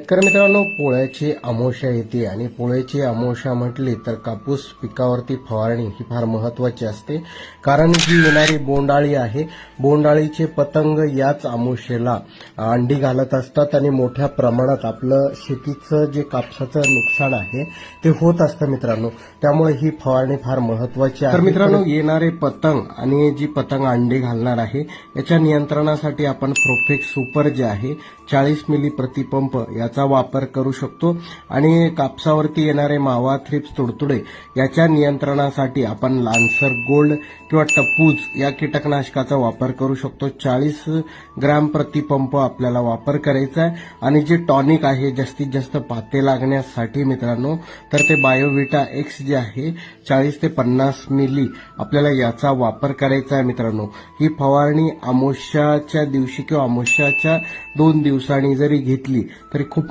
शेतकरी मित्रांनो, पोळ्याची अमावस्या येते आणि पोळ्याची अमावस्या म्हटली तर कापूस पिकावरती फवारणी ही फार महत्वाची असते. कारण जी येणारी बोंडाळी आहे, बोंडाळीचे पतंग याच अमावस्येला अंडी घालत असतात आणि मोठ्या प्रमाणात आपलं शेतीचं जे कापसाचं नुकसान आहे ते होत असतं मित्रांनो. त्यामुळे ही फवारणी फार महत्वाची आहे. तर मित्रांनो, येणारे पतंग आणि जी पतंग अंडी घालणार आहे याच्या नियंत्रणासाठी आपण प्रोफेक्स सुपर जे आहे 40 मिली प्रतिपंप याचा वापर करू शकतो. आणि कापसावरती येणारे मावा, थ्रिप्स, तुडतुडे याच्या नियंत्रणासाठी आपण लान्सर गोल्ड किंवा टप्पूज या कीटकनाशकाचा वापर करू शकतो. 40 ग्रॅम प्रतिपंप आपल्याला वापर करायचा आहे. आणि जे टॉनिक आहे जास्तीत जास्त पाते लागण्यासाठी मित्रांनो, तर ते बायोविटा एक्स जे आहे 40 ते 50 मिली आपल्याला याचा वापर करायचा आहे मित्रांनो. ही फवारणी अमावस्याच्या दिवशी किंवा अमावस्याच्या 2 दिवसांनी जरी घेतली तरी खूप